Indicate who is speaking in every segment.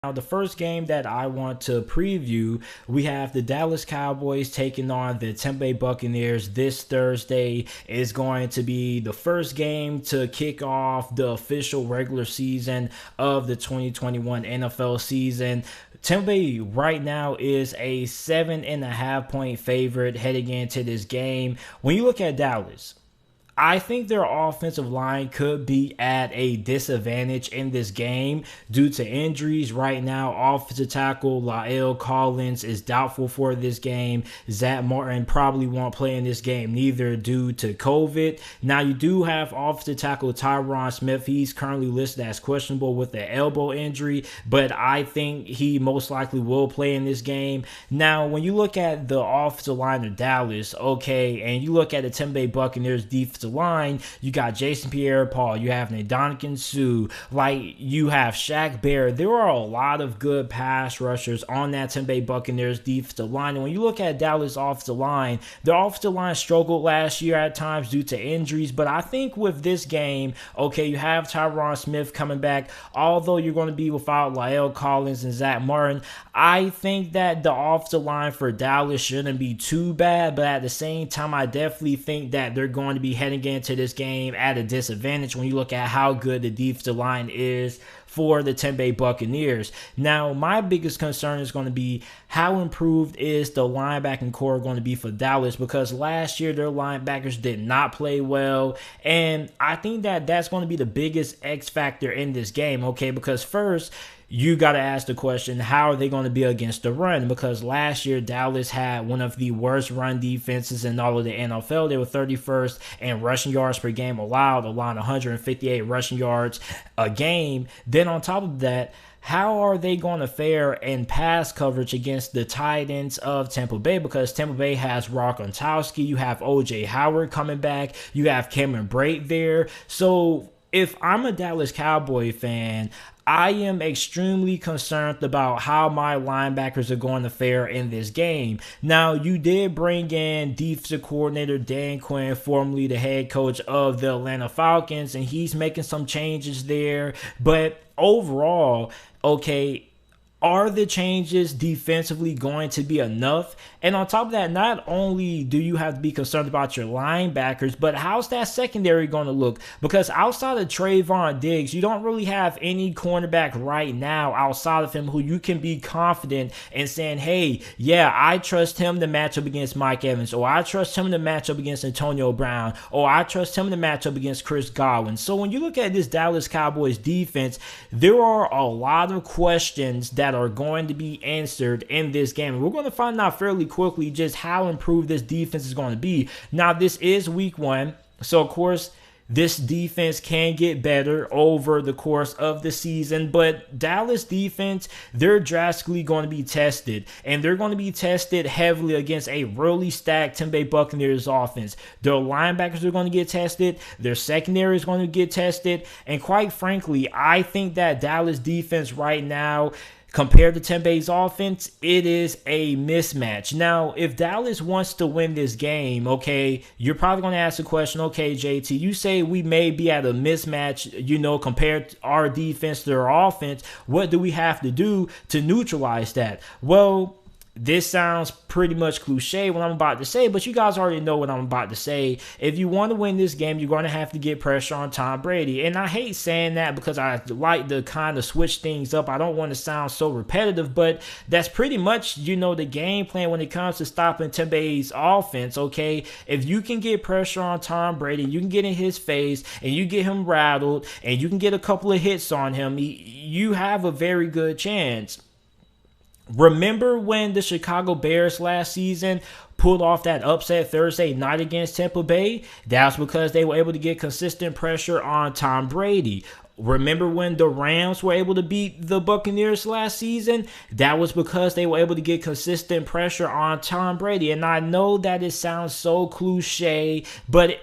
Speaker 1: Now, the first game that I want to preview, we have the Dallas Cowboys taking on the Tampa Bay Buccaneers this Thursday. Is going to be the first game to kick off the official regular season of the 2021 NFL season. Tampa Bay right now is a 7.5 point favorite heading into this game. When you look at Dallas, I think their offensive line could be at a disadvantage in this game due to injuries. Right now, offensive tackle La'el Collins is doubtful for this game. Zach Martin probably won't play in this game neither due to COVID. Now, you do have offensive tackle Tyron Smith. He's currently listed as questionable with an elbow injury, but I think he most likely will play in this game. Now, when you look at the offensive line of Dallas, okay, and you look at the Tampa Bay Buccaneers defensive line, you got Jason Pierre-Paul, you have Ndamukong Suh, like you have Shaq Barrett. There are a lot of good pass rushers on that Tampa Bay Buccaneers defensive line. And when you look at Dallas offensive line, the offensive line struggled last year at times due to injuries. But I think with this game, okay, you have Tyron Smith coming back. Although you're going to be without La'el Collins and Zach Martin, I think that the offensive line for Dallas shouldn't be too bad. But at the same time, I definitely think that they're going to be heading into this game at a disadvantage when you look at how good the defensive line is for the Tampa Bay Buccaneers. Now, my biggest concern is going to be how improved is the linebacking core going to be for Dallas, because last year their linebackers did not play well, and I think that that's going to be the biggest X factor in this game, okay, because first, you got to ask the question, how are they going to be against the run? Because last year, Dallas had one of the worst run defenses in all of the NFL. They were 31st in rushing yards per game allowed 158 rushing yards a game. Then on top of that, how are they going to fare in pass coverage against the tight ends of Tampa Bay? Because Tampa Bay has Rock Gronkowski, you have O.J. Howard coming back, you have Cameron Brate there. So if I'm a Dallas Cowboy fan, I am extremely concerned about how my linebackers are going to fare in this game. Now, you did bring in defensive coordinator Dan Quinn, formerly the head coach of the Atlanta Falcons, and he's making some changes there. But overall, okay, are the changes defensively going to be enough? And on top of that, not only do you have to be concerned about your linebackers, but how's that secondary going to look? Because outside of Trayvon Diggs, you don't really have any cornerback right now outside of him who you can be confident in saying, hey, yeah, I trust him to match up against Mike Evans, or I trust him to match up against Antonio Brown, or I trust him to match up against Chris Godwin. So when you look at this Dallas Cowboys defense, there are a lot of questions that are going to be answered in this game. We're going to find out fairly quickly just how improved this defense is going to be. Now, this is week one, so of course, this defense can get better over the course of the season, but Dallas defense, they're drastically going to be tested, and they're going to be tested heavily against a really stacked Tampa Bay Buccaneers offense. Their linebackers are going to get tested, their secondary is going to get tested, and quite frankly, I think that Dallas defense right now, compared to Tampa Bay's offense, it is a mismatch. Now, if Dallas wants to win this game, okay, you're probably going to ask the question, okay, JT, you say we may be at a mismatch, compared to our defense to their offense. What do we have to do to neutralize that? Well, this sounds pretty much cliche what I'm about to say, but you guys already know what I'm about to say. If you want to win this game, you're going to have to get pressure on Tom Brady. And I hate saying that because I like to kind of switch things up. I don't want to sound so repetitive, but that's pretty much, the game plan when it comes to stopping Tampa Bay's offense, okay? If you can get pressure on Tom Brady, you can get in his face, and you get him rattled, and you can get a couple of hits on him, you have a very good chance. Remember when the Chicago Bears last season pulled off that upset Thursday night against Tampa Bay? That's because they were able to get consistent pressure on Tom Brady. Remember when the Rams were able to beat the Buccaneers last season? That was because they were able to get consistent pressure on Tom Brady. And I know that it sounds so cliche, but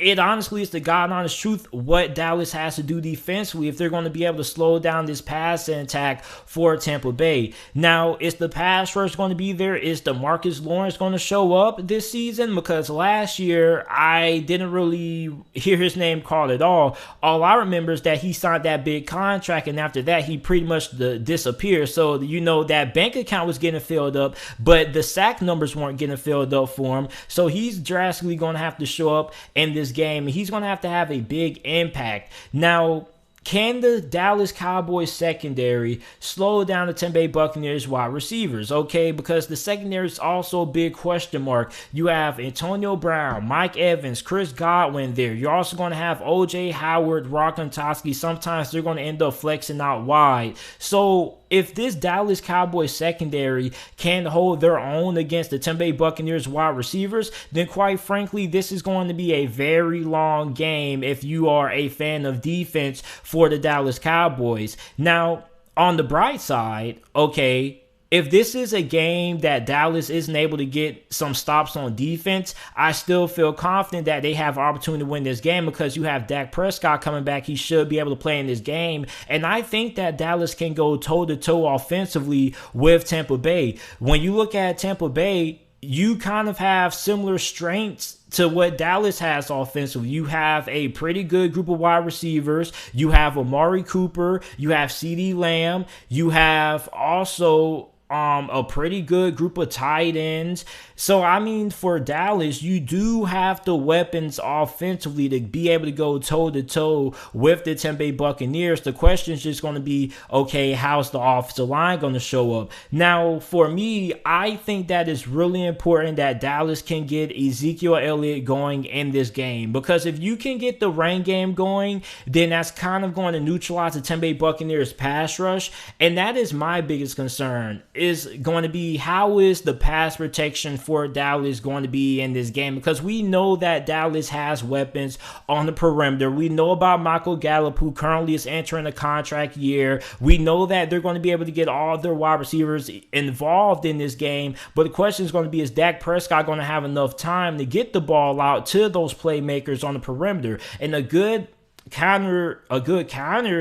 Speaker 1: it honestly is the God honest truth what Dallas has to do defensively if they're going to be able to slow down this passing attack for Tampa Bay. Now, is the pass rush going to be there? Is DeMarcus Lawrence going to show up this season? Because last year, I didn't really hear his name called at all. All I remember is that he signed that big contract, and after that, he pretty much disappeared. So, that bank account was getting filled up, but the sack numbers weren't getting filled up for him. So, he's drastically going to have to show up in this game. He's going to have a big impact. Now, can the Dallas Cowboys secondary slow down the Tampa Bay Buccaneers wide receivers? Okay, because the secondary is also a big question mark. You have Antonio Brown, Mike Evans, Chris Godwin there. You're also going to have O.J. Howard, Rock Gronkowski. Sometimes they're going to end up flexing out wide. So if this Dallas Cowboys secondary can hold their own against the Tampa Bay Buccaneers wide receivers, then quite frankly, this is going to be a very long game if you are a fan of defense for the Dallas Cowboys. Now, on the bright side, okay, if this is a game that Dallas isn't able to get some stops on defense, I still feel confident that they have an opportunity to win this game because you have Dak Prescott coming back. He should be able to play in this game. And I think that Dallas can go toe-to-toe offensively with Tampa Bay. When you look at Tampa Bay, you kind of have similar strengths to what Dallas has offensively. You have a pretty good group of wide receivers. You have Amari Cooper. You have CeeDee Lamb. You have also a pretty good group of tight ends. So, I mean, for Dallas, you do have the weapons offensively to be able to go toe-to-toe with the Tampa Bay Buccaneers. The question is just going to be, okay, how's the offensive line going to show up? Now, for me, I think that it's really important that Dallas can get Ezekiel Elliott going in this game, because if you can get the rain game going, then that's kind of going to neutralize the Tampa Bay Buccaneers pass rush, and that is my biggest concern, is going to be how is the pass protection for Dallas going to be in this game, because we know that Dallas has weapons on the perimeter. We know about Michael Gallup, who currently is entering a contract year. We know that they're going to be able to get all their wide receivers involved in this game, but the question is going to be, is Dak Prescott going to have enough time to get the ball out to those playmakers on the perimeter? And a good counter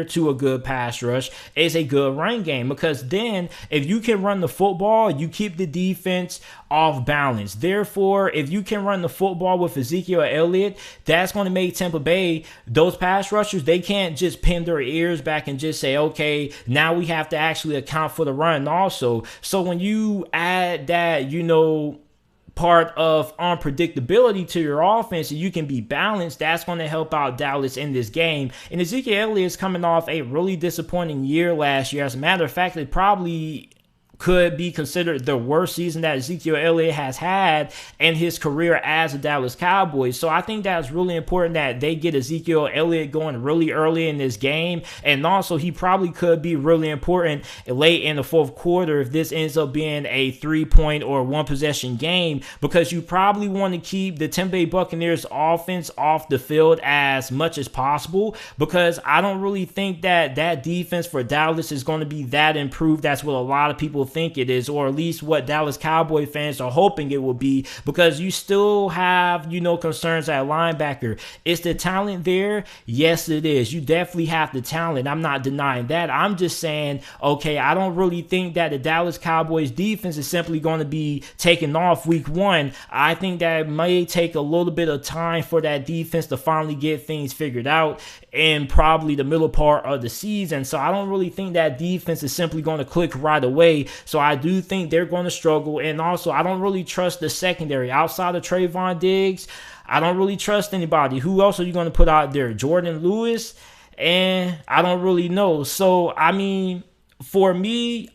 Speaker 1: to a good pass rush is a good run game, because then if you can run the football, you keep the defense off balance. Therefore, if you can run the football with Ezekiel Elliott, that's going to make Tampa Bay, those pass rushers, they can't just pin their ears back and just say, okay, now we have to actually account for the run also. So when you add that, part of unpredictability to your offense and you can be balanced, that's going to help out Dallas in this game. And Ezekiel Elliott is coming off a really disappointing year last year. As a matter of fact, it probably could be considered the worst season that Ezekiel Elliott has had in his career as a Dallas Cowboys. So I think that's really important that they get Ezekiel Elliott going really early in this game. And also, he probably could be really important late in the fourth quarter if this ends up being a 3-point or one possession game, because you probably want to keep the Tampa Bay Buccaneers offense off the field as much as possible, because I don't really think that defense for Dallas is going to be that improved. That's what a lot of people think it is, or at least what Dallas Cowboy fans are hoping it will be, because you still have, concerns at linebacker. Is the talent there? Yes, it is. You definitely have the talent. I'm not denying that. I'm just saying, okay, I don't really think that the Dallas Cowboys defense is simply going to be taken off week one. I think that it may take a little bit of time for that defense to finally get things figured out in probably the middle part of the season. So I don't really think that defense is simply going to click right away. So I do think they're going to struggle. And also, I don't really trust the secondary. Outside of Trayvon Diggs, I don't really trust anybody. Who else are you going to put out there? Jordan Lewis? And I don't really know. So, I mean, for me,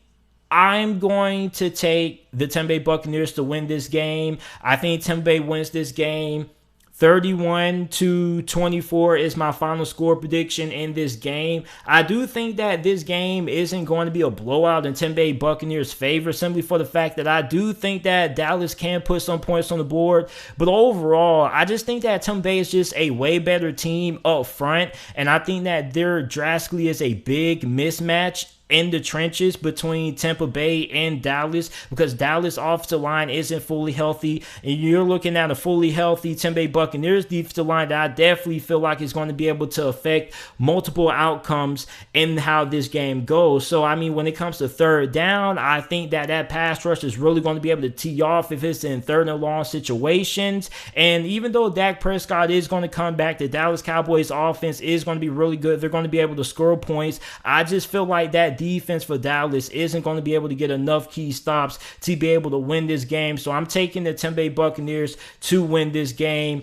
Speaker 1: I'm going to take the Tampa Bay Buccaneers to win this game. I think Tampa Bay wins this game 31-24 is my final score prediction in this game. I do think that this game isn't going to be a blowout in Tampa Bay Buccaneers' favor, simply for the fact that I do think that Dallas can put some points on the board. But overall, I just think that Tampa Bay is just a way better team up front, and I think that there drastically is a big mismatch in the trenches between Tampa Bay and Dallas, because Dallas offensive line isn't fully healthy, and you're looking at a fully healthy Tampa Bay Buccaneers defensive line that I definitely feel like is going to be able to affect multiple outcomes in how this game goes. So I mean, when it comes to third down, I think that pass rush is really going to be able to tee off if it's in third and long situations. And even though Dak Prescott is going to come back, the Dallas Cowboys offense is going to be really good. They're going to be able to score points. I just feel like that defense for Dallas isn't going to be able to get enough key stops to be able to win this game. So I'm taking the Tampa Bay Buccaneers to win this game.